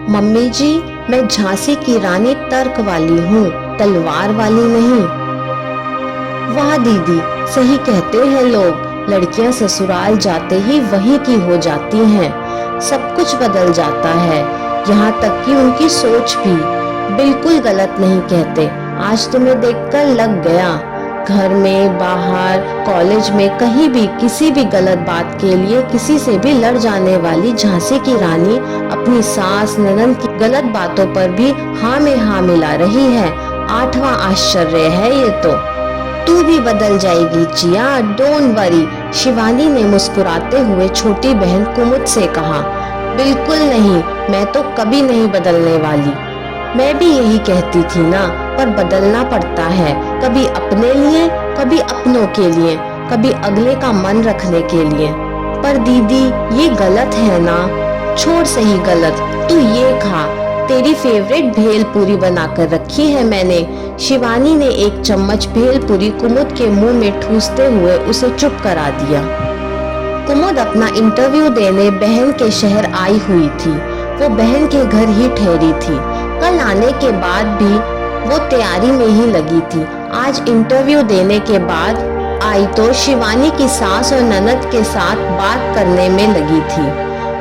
Mummy जी, मैं झांसी की रानी तर्क वाली हूँ, तलवार वाली नहीं। वाह दीदी, सही कहते हैं लोग, लड़कियां ससुराल जाते ही वहीं की हो जाती हैं। सब कुछ बदल जाता है, यहाँ तक कि उनकी सोच भी। बिल्कुल गलत नहीं कहते। आज तुम्हें देखकर लग गया, घर में, बाहर, कॉलेज में, कहीं भी किसी भी गलत बात के लिए किसी से भी लड़ जाने वाली झांसी की रानी अपनी सास ननद की गलत बातों पर भी हाँ में हाँ मिला रही है। 8वां आश्चर्य है ये तो। तू भी बदल जाएगी जिया, डोंट वरी, शिवानी ने मुस्कुराते हुए छोटी बहन कुमुद से कहा। बिल्कुल नहीं, मैं तो कभी नहीं बदलने वाली। मैं भी यही कहती थी ना, पर बदलना पड़ता है, कभी अपने लिए, कभी अपनों के लिए, कभी अगले का मन रखने के लिए। पर दीदी, ये गलत है ना? छोड़ सही गलत, तू ये खा, तेरी फेवरेट भेलपूरी बनाकर रखी है मैंने। शिवानी ने एक चम्मच भेलपूरी कुमुद के मुंह में ठूसते हुए उसे चुप करा दिया। कुमुद अपना इंटरव्यू देने बहन के शहर आई हुई थी। वो बहन के घर ही ठहरी थी। कल आने के बाद भी वो तैयारी में ही लगी थी। आज इंटरव्यू देने के बाद आई तो शिवानी की सास और ननद के साथ बात करने में लगी थी।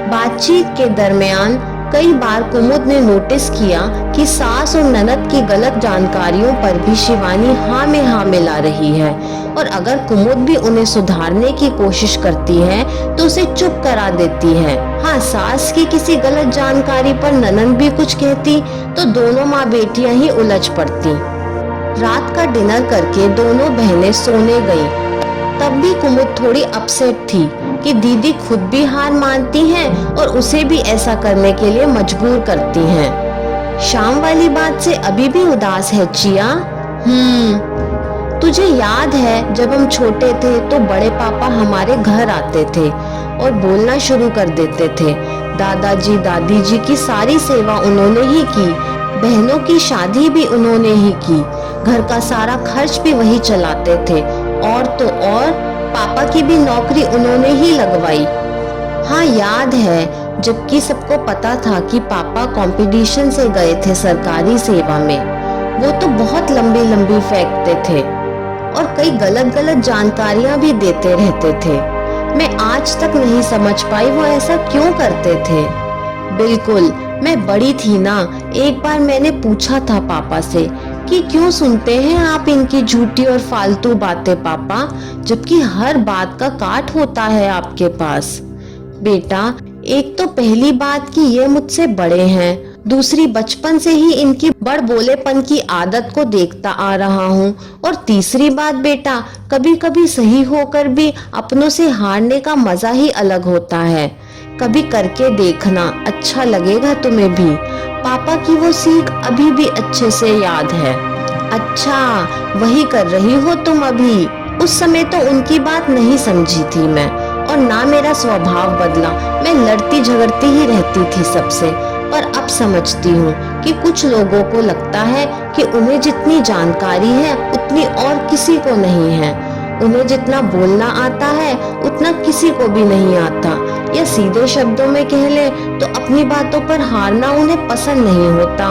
बातचीत के दरमियान कई बार कुमुद ने नोटिस किया कि सास और ननद की गलत जानकारियों पर भी शिवानी हाँ में हाँ मिला रही है, और अगर कुमुद भी उन्हें सुधारने की कोशिश करती है तो उसे चुप करा देती है। हाँ, सास की किसी गलत जानकारी पर ननद भी कुछ कहती तो दोनों माँ बेटियां ही उलझ पड़ती। रात का डिनर करके दोनों बहनें सोने गईं। तब भी कुमुद थोड़ी अपसेट थी कि दीदी खुद भी हार मानती हैं और उसे भी ऐसा करने के लिए मजबूर करती हैं। शाम वाली बात से अभी भी उदास है चिया? तुझे याद है जब हम छोटे थे तो बड़े पापा हमारे घर आते थे और बोलना शुरू कर देते थे। दादाजी दादी जी की सारी सेवा उन्होंने ही की, बहनों की शादी भी उन्होंने ही की, घर का सारा खर्च भी वही चलाते थे, और तो और पापा की भी नौकरी उन्होंने ही लगवाई। हाँ याद है, जबकि सबको पता था कि पापा कंपटीशन से गए थे सरकारी सेवा में। वो तो बहुत लंबी लंबी फेंकते थे और कई गलत गलत जानकारियां भी देते रहते थे। मैं आज तक नहीं समझ पाई वो ऐसा क्यों करते थे। बिल्कुल, मैं बड़ी थी ना, एक बार मैंने पूछा था पापा से कि क्यों सुनते हैं आप इनकी झूठी और फालतू बातें पापा, जबकि हर बात का काट होता है आपके पास। बेटा, एक तो पहली बात कि ये मुझसे बड़े हैं, दूसरी बचपन से ही इनकी बड़ बोलेपन की आदत को देखता आ रहा हूँ, और तीसरी बात बेटा, कभी कभी सही होकर भी अपनों से हारने का मजा ही अलग होता है। कभी करके देखना, अच्छा लगेगा तुम्हें भी। पापा की वो सीख अभी भी अच्छे से याद है। अच्छा, वही कर रही हो तुम अभी? उस समय तो उनकी बात नहीं समझी थी मैं, और ना मेरा स्वभाव बदला। मैं लड़ती झगड़ती ही रहती थी सबसे, पर अब समझती हूँ कि कुछ लोगों को लगता है कि उन्हें जितनी जानकारी है उतनी और किसी को नहीं है। उन्हें जितना बोलना आता है उतना किसी को भी नहीं आता, या सीधे शब्दों में कह ले तो अपनी बातों पर हारना उन्हें पसंद नहीं होता।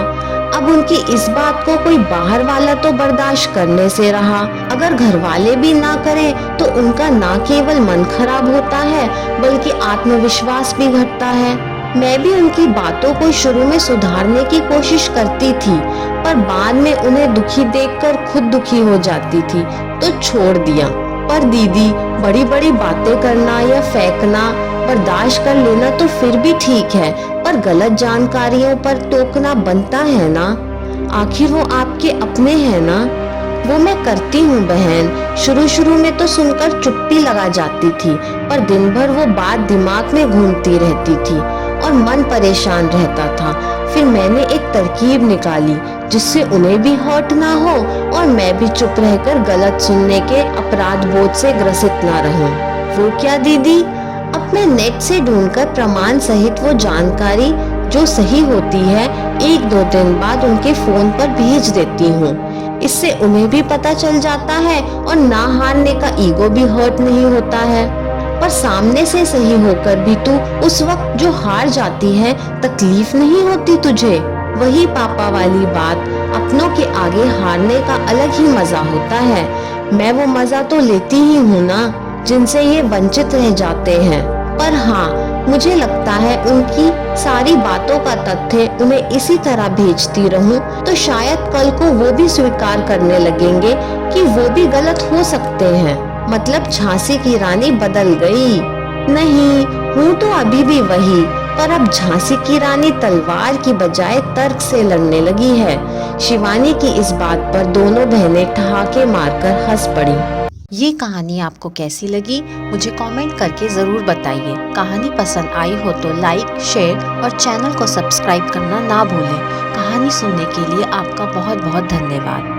अब उनकी इस बात को कोई बाहर वाला तो बर्दाश्त करने से रहा, अगर घर वाले भी ना करें तो उनका ना केवल मन खराब होता है बल्कि आत्मविश्वास भी घटता है। मैं भी उनकी बातों को शुरू में सुधारने की कोशिश करती थी, पर बाद में उन्हें दुखी देखकर खुद दुखी हो जाती थी तो छोड़ दिया। पर दीदी, बड़ी बड़ी बातें करना या फेंकना बर्दाश्त कर लेना तो फिर भी ठीक है, पर गलत जानकारियों पर टोकना बनता है ना, आखिर वो आपके अपने हैं ना। वो मैं करती हूँ बहन। शुरू में तो सुनकर चुप्पी लगा जाती थी, पर दिन भर वो बात दिमाग में घूमती रहती थी और मन परेशान रहता था। फिर मैंने एक तरकीब निकाली जिससे उन्हें भी हर्ट ना हो और मैं भी चुप रहकर गलत सुनने के अपराध बोध से ग्रसित ना रहूं। वो क्या दीदी? अब मैं नेट से ढूंढकर प्रमाण सहित वो जानकारी जो सही होती है 1-2 दिन बाद उनके फोन पर भेज देती हूँ। इससे उन्हें भी पता चल जाता है और ना हारने का ईगो भी हर्ट नहीं होता है। पर सामने से सही होकर भी तू उस वक्त जो हार जाती है, तकलीफ नहीं होती तुझे? वही पापा वाली बात, अपनों के आगे हारने का अलग ही मजा होता है। मैं वो मजा तो लेती ही हूँ ना, जिनसे ये वंचित रह जाते हैं। पर हाँ, मुझे लगता है उनकी सारी बातों का तथ्य उन्हें इसी तरह भेजती रहूं तो शायद कल को वो भी स्वीकार करने लगेंगे कि वो भी गलत हो सकते हैं। मतलब झांसी की रानी बदल गई? नहीं, हूँ तो अभी भी वही, पर अब झांसी की रानी तलवार की बजाय तर्क से लड़ने लगी है। शिवानी की इस बात पर दोनों बहनें ठहाके मारकर हंस पड़ी। ये कहानी आपको कैसी लगी मुझे कमेंट करके ज़रूर बताइए। कहानी पसंद आई हो तो लाइक, शेयर और चैनल को सब्सक्राइब करना ना भूलें। कहानी सुनने के लिए आपका बहुत बहुत धन्यवाद।